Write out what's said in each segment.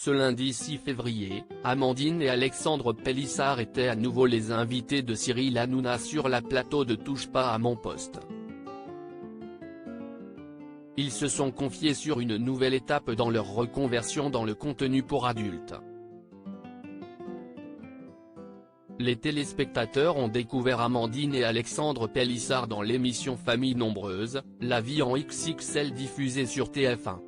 Ce lundi 6 février, Amandine et Alexandre Pélissard étaient à nouveau les invités de Cyril Hanouna sur la plateau de Touche pas à mon poste. Ils se sont confiés sur une nouvelle étape dans leur reconversion dans le contenu pour adultes. Les téléspectateurs ont découvert Amandine et Alexandre Pélissard dans l'émission Famille nombreuse, La vie en XXL diffusée sur TF1.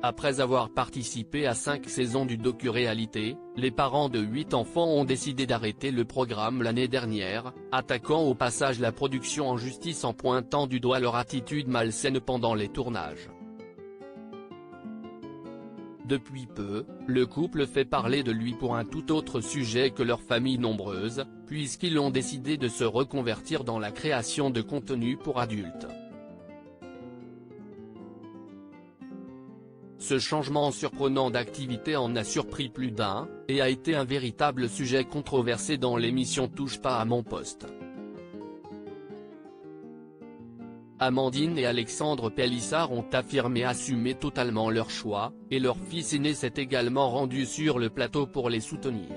Après avoir participé à 5 saisons du docu-réalité, les parents de 8 enfants ont décidé d'arrêter le programme l'année dernière, attaquant au passage la production en justice en pointant du doigt leur attitude malsaine pendant les tournages. Depuis peu, le couple fait parler de lui pour un tout autre sujet que leur famille nombreuse, puisqu'ils ont décidé de se reconvertir dans la création de contenu pour adultes. Ce changement surprenant d'activité en a surpris plus d'un, et a été un véritable sujet controversé dans l'émission Touche pas à mon poste. Amandine et Alexandre Pélissard ont affirmé assumer totalement leur choix, et leur fils aîné s'est également rendu sur le plateau pour les soutenir.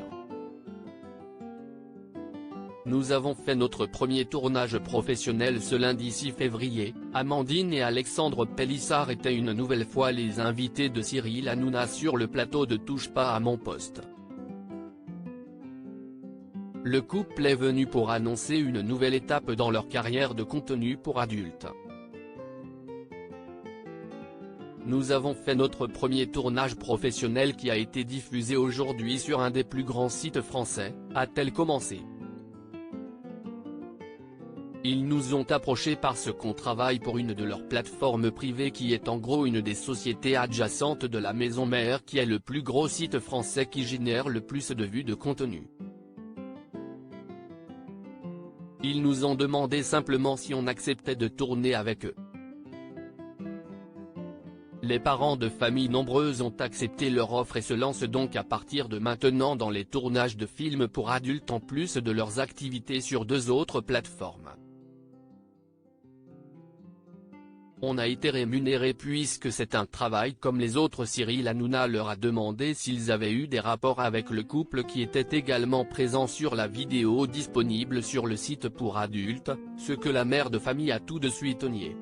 Nous avons fait notre premier tournage professionnel ce lundi 6 février, Amandine et Alexandre Pélissard étaient une nouvelle fois les invités de Cyril Hanouna sur le plateau de Touche pas à mon poste. Le couple est venu pour annoncer une nouvelle étape dans leur carrière de contenu pour adultes. Nous avons fait notre premier tournage professionnel qui a été diffusé aujourd'hui sur un des plus grands sites français, a-t-elle commencé. Ils nous ont approchés parce qu'on travaille pour une de leurs plateformes privées qui est en gros une des sociétés adjacentes de la maison mère qui est le plus gros site français qui génère le plus de vues de contenu. Ils nous ont demandé simplement si on acceptait de tourner avec eux. Les parents de familles nombreuses ont accepté leur offre et se lancent donc à partir de maintenant dans les tournages de films pour adultes en plus de leurs activités sur 2 autres plateformes. On a été rémunérés puisque c'est un travail comme les autres. Cyril Hanouna leur a demandé s'ils avaient eu des rapports avec le couple qui était également présent sur la vidéo disponible sur le site pour adultes, ce que la mère de famille a tout de suite nié.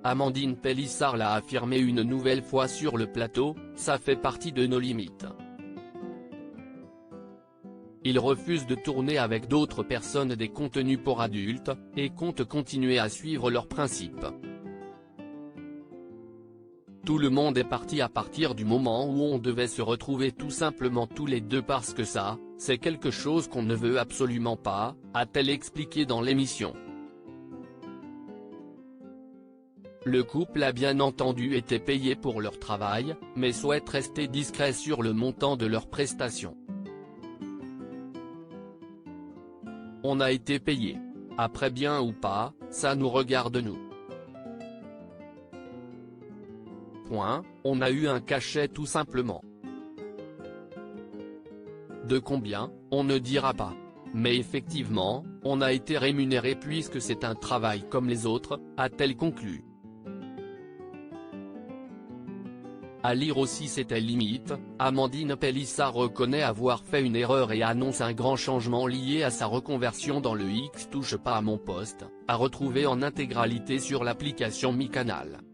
Amandine Pélissard l'a affirmé une nouvelle fois sur le plateau, ça fait partie de nos limites. Ils refusent de tourner avec d'autres personnes des contenus pour adultes, et comptent continuer à suivre leurs principes. Tout le monde est parti à partir du moment où on devait se retrouver tout simplement tous les deux parce que ça, c'est quelque chose qu'on ne veut absolument pas, a-t-elle expliqué dans l'émission. Le couple a bien entendu été payé pour leur travail, mais souhaite rester discret sur le montant de leurs prestations. On a été payé. Après bien ou pas, ça nous regarde nous. Point, on a eu un cachet tout simplement. De combien, on ne dira pas. Mais effectivement, on a été rémunéré puisque c'est un travail comme les autres, a-t-elle conclu. À lire aussi c'était limite, Amandine Pélissard reconnaît avoir fait une erreur et annonce un grand changement lié à sa reconversion dans le X Touche pas à mon poste, à retrouver en intégralité sur l'application Mi Canal.